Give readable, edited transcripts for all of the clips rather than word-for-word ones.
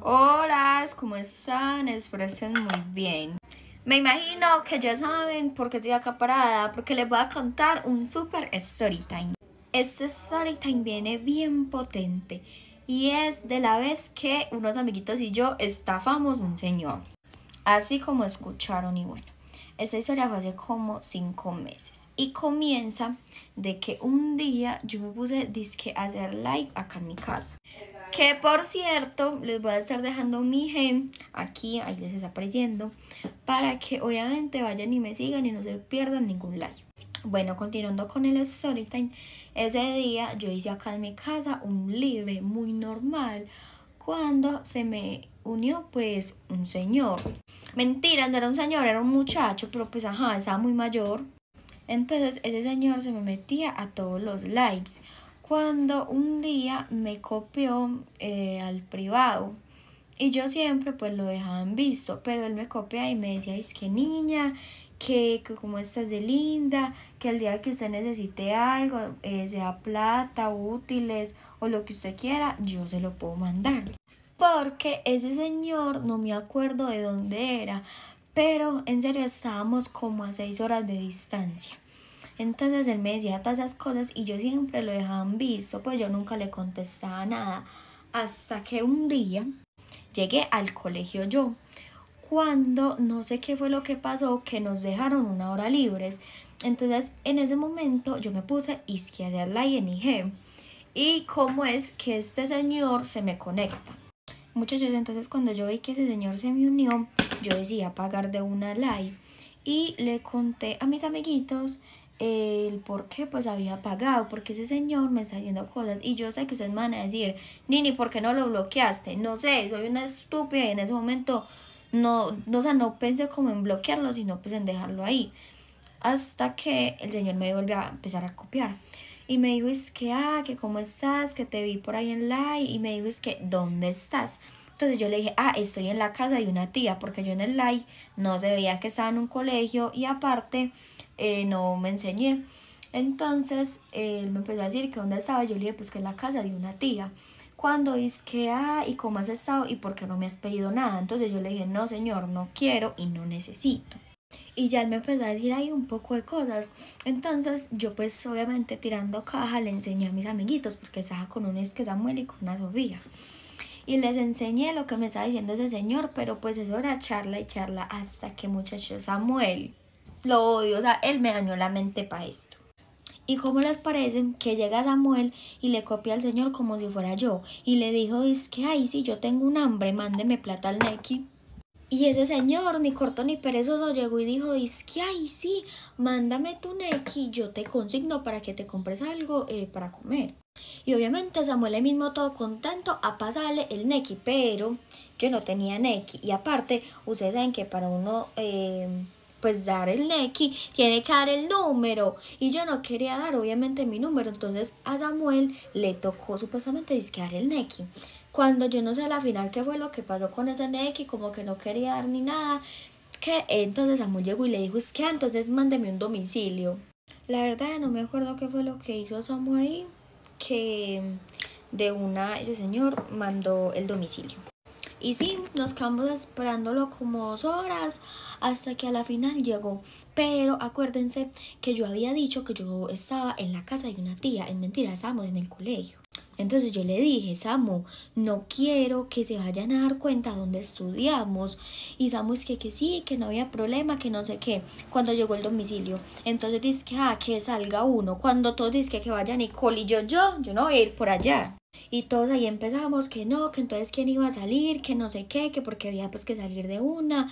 Hola, ¿cómo están? Espero estén muy bien. Me imagino que ya saben por qué estoy acá parada, porque les voy a contar un super story time. Este story time viene bien potente y es de la vez que unos amiguitos y yo estafamos un señor. Así como escucharon y bueno. Esta historia fue hace como 5 meses y comienza de que un día yo me puse disque a hacer live acá en mi casa. Que por cierto, les voy a estar dejando mi gem aquí, ahí les está apareciendo, para que obviamente vayan y me sigan y no se pierdan ningún like. Bueno, continuando con el storytime, ese día yo hice acá en mi casa un live muy normal cuando se me unió pues un señor. Mentira, no era un señor, era un muchacho, pero pues ajá, estaba muy mayor. Entonces ese señor se me metía a todos los lives cuando un día me copió al privado y yo siempre pues lo dejaba en visto, pero él me copia y me decía, es que niña, que como estás de linda, que el día que usted necesite algo, sea plata, útiles o lo que usted quiera, yo se lo puedo mandar. Porque ese señor no me acuerdo de dónde era, pero en serio estábamos como a 6 horas de distancia. Entonces él me decía todas esas cosas y yo siempre lo dejaba en visto, pues yo nunca le contestaba nada. Hasta que un día llegué al colegio yo, cuando no sé qué fue lo que pasó, que nos dejaron 1 hora libres. Entonces en ese momento yo me puse a hacer la ING. Y cómo es que este señor se me conecta. Muchachos, entonces cuando yo vi que ese señor se me unió, yo decidí pagar de una live y le conté a mis amiguitos el por qué pues había pagado, porque ese señor me está haciendo cosas y yo sé que ustedes me van a decir, Nini, ¿por qué no lo bloqueaste? No sé, soy una estúpida y en ese momento o sea, no pensé como en bloquearlo, sino pues en dejarlo ahí. Hasta que el señor me volvió a empezar a copiar. Y me dijo, es que, que cómo estás, que te vi por ahí en live. Y me dijo, es que, ¿dónde estás? Entonces yo le dije, estoy en la casa de una tía, porque yo en el live no se veía que estaba en un colegio y aparte no me enseñé. Entonces él me empezó a decir que dónde estaba. Yo le dije, pues que en la casa de una tía. Cuando dice que, ¿y cómo has estado? ¿Y por qué no me has pedido nada? Entonces yo le dije, no señor, no quiero y no necesito. Y ya él me empezó a decir ahí un poco de cosas. Entonces yo pues obviamente tirando caja le enseñé a mis amiguitos, porque estaba con un es que Samuel y con una Sofía. Y les enseñé lo que me estaba diciendo ese señor, pero pues eso era charla y charla hasta que muchacho Samuel, lo odio, o sea, él me dañó la mente para esto. ¿Y cómo les parece que llega Samuel y le copia al señor como si fuera yo? Y le dijo, es que, si yo tengo un hambre, mándeme plata al Nequi. Y ese señor, ni corto ni perezoso, llegó y dijo, que sí, mándame tu Nequi, yo te consigno para que te compres algo para comer. Y obviamente Samuel ahí mismo todo contento a pasarle el Nequi, pero yo no tenía Nequi. Y aparte, ustedes saben que para uno pues dar el Nequi tiene que dar el número. Y yo no quería dar obviamente mi número, entonces a Samuel le tocó supuestamente disquear el Nequi. Cuando yo no sé a la final qué fue lo que pasó con ese Nequi, como que no quería dar ni nada, que entonces Samuel llegó y le dijo, es que entonces mándeme un domicilio. La verdad no me acuerdo qué fue lo que hizo Samuel ahí, que ese señor mandó el domicilio. Y sí, nos quedamos esperándolo como 2 horas hasta que a la final llegó. Pero acuérdense que yo había dicho que yo estaba en la casa de una tía. En mentira, estábamos en el colegio. Entonces yo le dije, Samu, no quiero que se vayan a dar cuenta dónde estudiamos. Y Samu es que sí, que no había problema, que no sé qué. Cuando llegó el domicilio, entonces dice que salga uno. Cuando todos dicen que vaya Nicole y yo no voy a ir por allá. Y todos ahí empezamos que no, que entonces quién iba a salir, que no sé qué, que porque había pues que salir de una.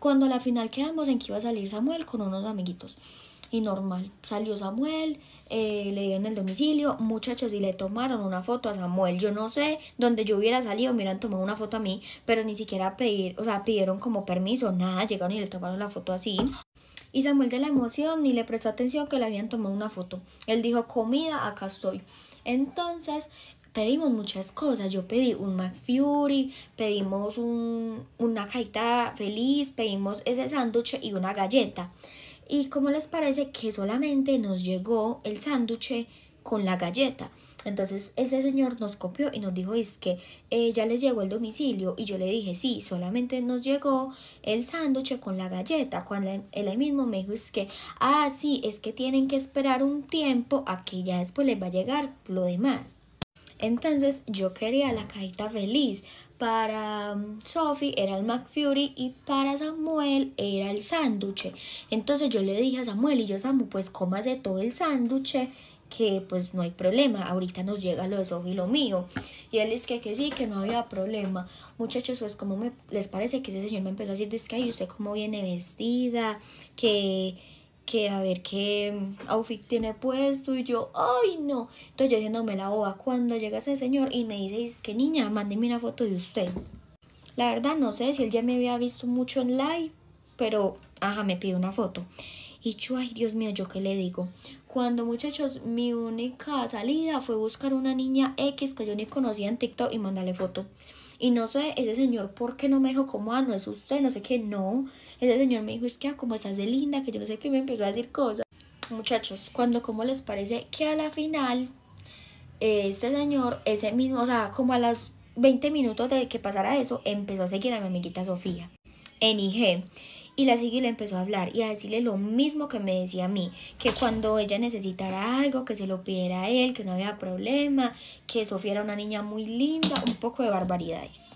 Cuando a la final quedamos en que iba a salir Samuel con unos amiguitos. Y normal, salió Samuel, le dieron el domicilio, muchachos, y le tomaron una foto a Samuel. Yo no sé dónde yo hubiera salido, me hubieran tomado una foto a mí, pero ni siquiera pidieron como permiso, nada, llegaron y le tomaron la foto así. Y Samuel de la emoción ni le prestó atención que le habían tomado una foto. Él dijo, comida, acá estoy. Entonces pedimos muchas cosas. Yo pedí un McFlurry, pedimos una cajita feliz, pedimos ese sándwich y una galleta. ¿Y cómo les parece que solamente nos llegó el sándwich con la galleta. Entonces ese señor nos copió y nos dijo, es que ya les llegó el domicilio. Y yo le dije, sí, solamente nos llegó el sándwich con la galleta. Cuando él ahí mismo me dijo, es que, sí, es que tienen que esperar un tiempo a que ya después les va a llegar lo demás. Entonces yo quería la cajita feliz. Para Sophie era el McFlurry y para Samuel era el sándwich. Entonces yo le dije a Samuel, y yo, Samu, pues cómase todo el sándwich, que pues no hay problema, ahorita nos llega lo de Sophie y lo mío. Y él es que sí, que no había problema. Muchachos, pues como les parece que ese señor me empezó a decir, es que ¿usted cómo viene vestida? Que a ver qué outfit tiene puesto. Y yo, ay no. Entonces yo diciéndome la boba, cuando llega ese señor y me dice, es que niña, mándeme una foto de usted. La verdad no sé si él ya me había visto mucho en live, pero me pide una foto. Y yo, ay Dios mío, ¿yo qué le digo? Cuando, muchachos, mi única salida fue buscar una niña X que yo ni conocía en TikTok y mandarle foto. Y no sé, ese señor, ¿por qué no me dijo como, no es usted? No sé qué, no. Ese señor me dijo, es que como estás de linda, que yo no sé qué, me empezó a decir cosas. Muchachos, ¿cómo les parece que a la final, ese señor, ese mismo, o sea, como a las 20 minutos de que pasara eso, empezó a seguir a mi amiguita Sofía en IG. Y la siguió y le empezó a hablar y a decirle lo mismo que me decía a mí, que cuando ella necesitara algo, que se lo pidiera a él, que no había problema, que Sofía era una niña muy linda, un poco de barbaridades.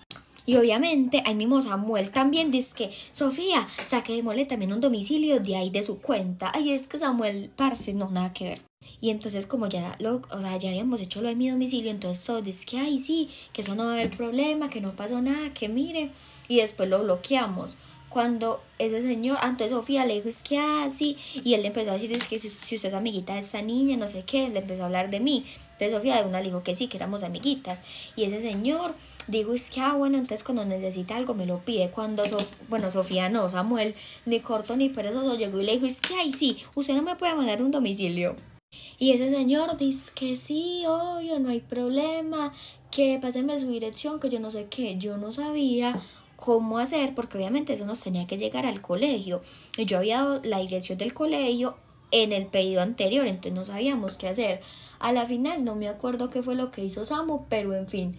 Y obviamente ahí mismo Samuel también dice que Sofía, saquémosle también un domicilio de ahí de su cuenta. Ay, es que Samuel, parce, no, nada que ver. Y entonces como ya ya habíamos hecho lo de mi domicilio, entonces todo dice que ay sí, que eso no va a haber problema, que no pasó nada, que mire, y después lo bloqueamos. Cuando ese señor, entonces Sofía le dijo, es que sí, y él le empezó a decir, es que si usted es amiguita de esa niña, no sé qué, le empezó a hablar de mí. Entonces Sofía de una le dijo que sí, que éramos amiguitas. Y ese señor dijo, es que bueno, entonces cuando necesita algo me lo pide. Cuando, Sofía no, Samuel, ni corto ni perezoso, llegó y le dijo, es que ay sí, usted no me puede mandar un domicilio. Y ese señor dice que sí, obvio, no hay problema, que pásenme su dirección, que yo no sé qué, yo no sabía cómo hacer, porque obviamente eso nos tenía que llegar al colegio. Y yo había dado la dirección del colegio en el pedido anterior, entonces no sabíamos qué hacer. A la final no me acuerdo qué fue lo que hizo Samu, pero en fin,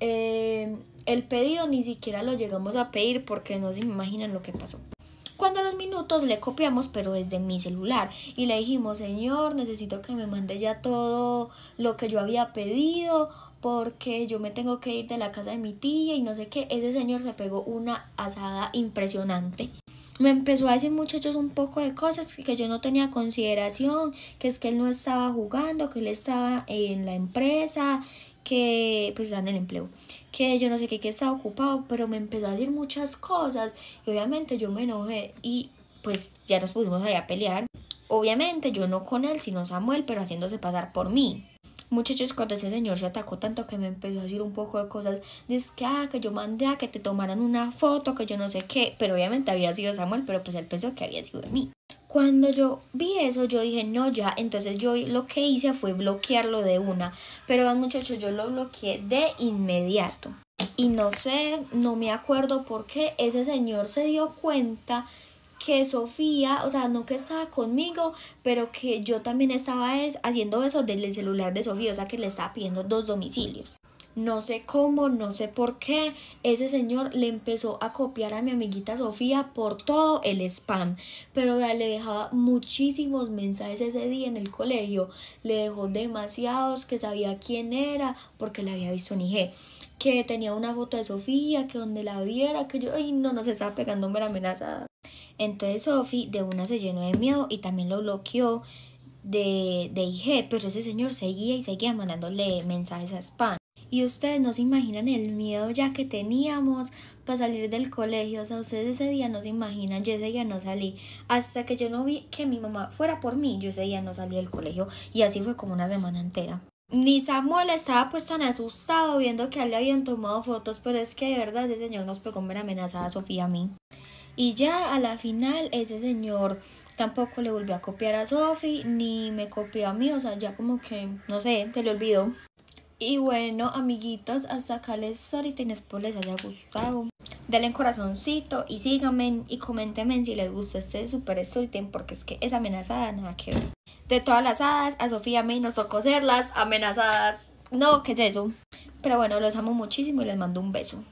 el pedido ni siquiera lo llegamos a pedir porque no se imaginan lo que pasó. Cuando a los minutos le copiamos, pero desde mi celular, y le dijimos, señor, necesito que me mande ya todo lo que yo había pedido, porque yo me tengo que ir de la casa de mi tía y no sé qué. Ese señor se pegó una asada impresionante. Me empezó a decir, muchachos, un poco de cosas que yo no tenía consideración, que es que él no estaba jugando, que él estaba en la empresa, que pues dan el empleo, que yo no sé qué, que estaba ocupado, pero me empezó a decir muchas cosas y obviamente yo me enojé y pues ya nos pusimos allá a pelear. Obviamente yo no con él, sino Samuel, pero haciéndose pasar por mí. Muchachos, cuando ese señor se atacó tanto que me empezó a decir un poco de cosas, dice que yo mandé a que te tomaran una foto, que yo no sé qué, pero obviamente había sido Samuel, pero pues él pensó que había sido de mí. Cuando yo vi eso, yo dije, no, ya, entonces yo lo que hice fue bloquearlo de una, pero muchachos, yo lo bloqueé de inmediato. Y no sé, no me acuerdo por qué ese señor se dio cuenta que Sofía, o sea, no que estaba conmigo, pero que yo también estaba haciendo eso desde el celular de Sofía, o sea, que le estaba pidiendo 2 domicilios. No sé cómo, no sé por qué, ese señor le empezó a copiar a mi amiguita Sofía por todo el spam, pero le dejaba muchísimos mensajes ese día en el colegio, le dejó demasiados, que sabía quién era, porque la había visto en IG, que tenía una foto de Sofía, que donde la viera, que yo, ay no se estaba pegando mera amenazada. Entonces Sofía de una se llenó de miedo y también lo bloqueó de IG, pero ese señor seguía y seguía mandándole mensajes a spam. Y ustedes no se imaginan el miedo ya que teníamos para salir del colegio. O sea, ustedes ese día no se imaginan, yo ese día no salí. Hasta que yo no vi que mi mamá fuera por mí, yo ese día no salí del colegio. Y así fue como una semana entera. Ni Samuel estaba pues tan asustado viendo que a él le habían tomado fotos, pero es que de verdad ese señor nos pegó mera amenazada a Sofía y a mí. Y ya a la final ese señor tampoco le volvió a copiar a Sofía, ni me copió a mí, o sea, ya como que, no sé, se le olvidó. Y bueno, amiguitos, hasta acá les storytime, espero les haya gustado. Denle corazoncito y síganme y coméntenme si les gusta este super storytime, porque es que esa amenazada nada que ver. de todas las hadas, a Sofía y a mí nos tocó ser las amenazadas. No, ¿qué es eso? Pero bueno, los amo muchísimo y les mando un beso.